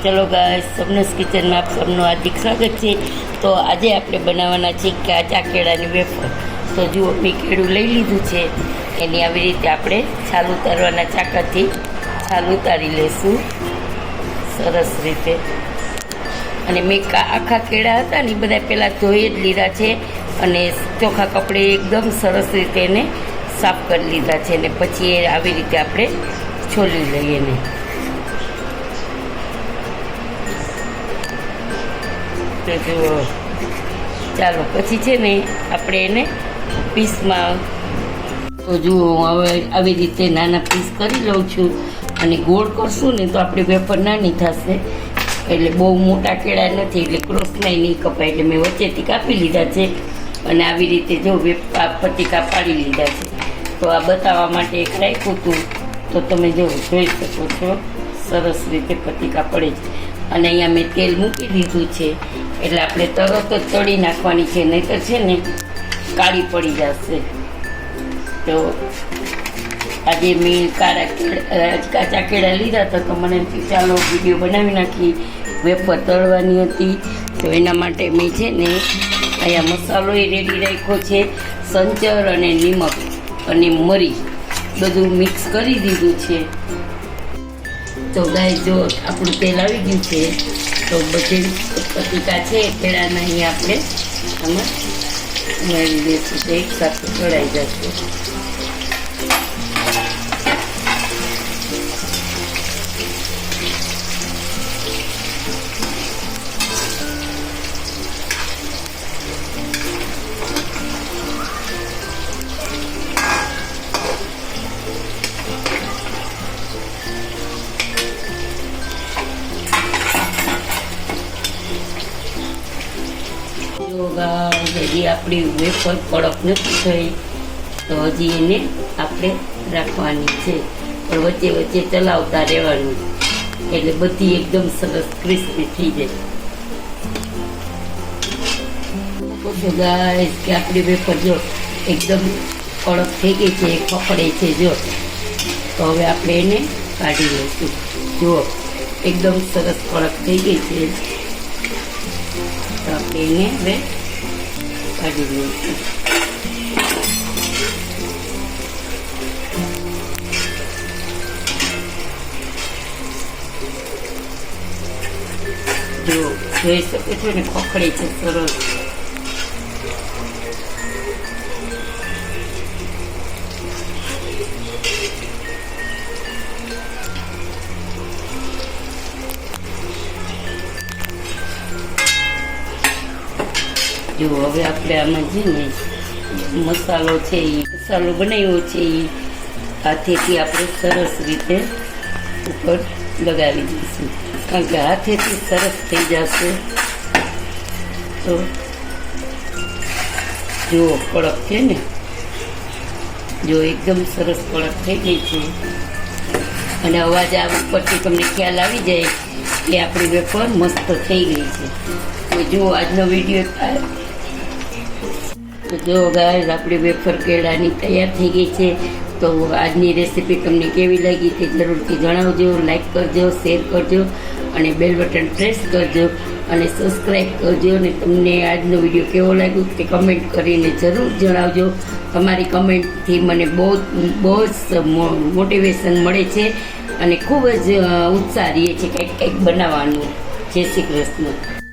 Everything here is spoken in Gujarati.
ચલો ગાઈસ, સબનસ કિચનમાં આપ સબનું હાર્દિક સ્વાગત છે। તો આજે આપણે બનાવવાના છે કાચા કેળાની વેફર। તો જુઓ, મેં કેળું લઈ લીધું છે, એની આવી રીતે આપણે છાલ ઉતારવાના ચાકાથી છાલ ઉતારી લેશું સરસ રીતે। અને મેં આખા કેળા હતા ને એ બધા પહેલાં ધોઈ જ લીધા છે અને ચોખ્ખા કપડે એકદમ સરસ રીતે એને સાફ કરી લીધા છે ને પછી એ આવી રીતે આપણે છોલી લઈએ ને। તો જુઓ, ચાલો પછી છે ને આપણે એને પીસમાં, તો જુઓ હવે આવી રીતે નાના પીસ કરી લઉં છું અને ગોળ કરશું ને તો આપણી વેફર નાની થશે। એટલે બહુ મોટા કેળા નથી એટલે ક્રોસનાય નહીં કપાય, એટલે મેં વચ્ચેથી કાપી લીધા છે અને આવી રીતે જો પતીકા પાડી લીધા છે। તો આ બતાવવા માટે એક રાખ્યું હતું, તો તમે જો જોઈ શકો છો સરસ રીતે પતીકા પડે છે। અને અહીંયા મેં તેલ મૂકી દીધું છે એટલે આપણે તરત જ તળી નાખવાની છે, નહીંતર છે ને કાળી પડી જશે। તો આજે મેં કાચા કેળા લીધા હતા તો મને ચાલો વિડીયો બનાવી નાખી, વેફર તળવાની હતી। તો એના માટે મેં છે ને અહીંયા મસાલો એ રેડી રાખ્યો છે, સંચર અને નિમક અને મરી બધું મિક્સ કરી દીધું છે। તો ગાય જો આપણું તેલ આવી ગયું છે, તો બધી પતીકા છે કેળાના અહીંયા આપણે આમાં ઉમેરી દઈશું તો એક સાથે તળાઈ જશે। હજી આપણી વેફર કડક નથી થઈ, તો હજી એને આપણે રાખવાની છે, પણ વચ્ચે વચ્ચે ચલાવતા રહેવાનું એટલે બધી એકદમ સરસ ક્રિસ્પી થઈ જાય। ગાઈસ કે આપણી વેફર જો એકદમ કડક થઈ ગઈ છે, પકડે છે જો, તો હવે આપણે એને કાઢી લઈશું। જુઓ એકદમ સરસ કડક થઈ ગઈ છે, તો આપણે એને હવે કાઢી લઈશું। જો જોઈ શકો છો ને ખોખડે છે સરસ। જો હવે આપણે આમાં છે ને મસાલો છે એ મસાલો બનાવ્યો છે એ હાથેથી આપણે સરસ રીતે ઉપર લગાવી દઈશું, કારણ કે હાથેથી સરસ થઈ જશે। તો જો કડક છે ને, જો એકદમ સરસ કડક થઈ ગઈ છે અને અવાજ આ ઉપરથી તમને ખ્યાલ આવી જાય કે આપણી વેફર મસ્ત થઈ ગઈ છે। તો જો આજનો વિડીયો, તો જો ગાઈસ આપણી વેફર કેળાની તૈયાર થઈ ગઈ છે। તો આજની રેસીપી તમને કેવી લાગી તે જરૂરથી જણાવજો, લાઈક કરજો, શેર કરજો અને બેલ બટન પ્રેસ કરજો અને સબસ્ક્રાઈબ કરજો। અને તમને આજનો વિડીયો કેવો લાગ્યો તે કમેન્ટ કરીને જરૂર જણાવજો। તમારી કમેન્ટથી મને બહુ જ મોટિવેશન મળે છે અને ખૂબ જ ઉત્સાહ રહે છે કંઈક કંઈક બનાવવાનું। જય શ્રી કૃષ્ણ।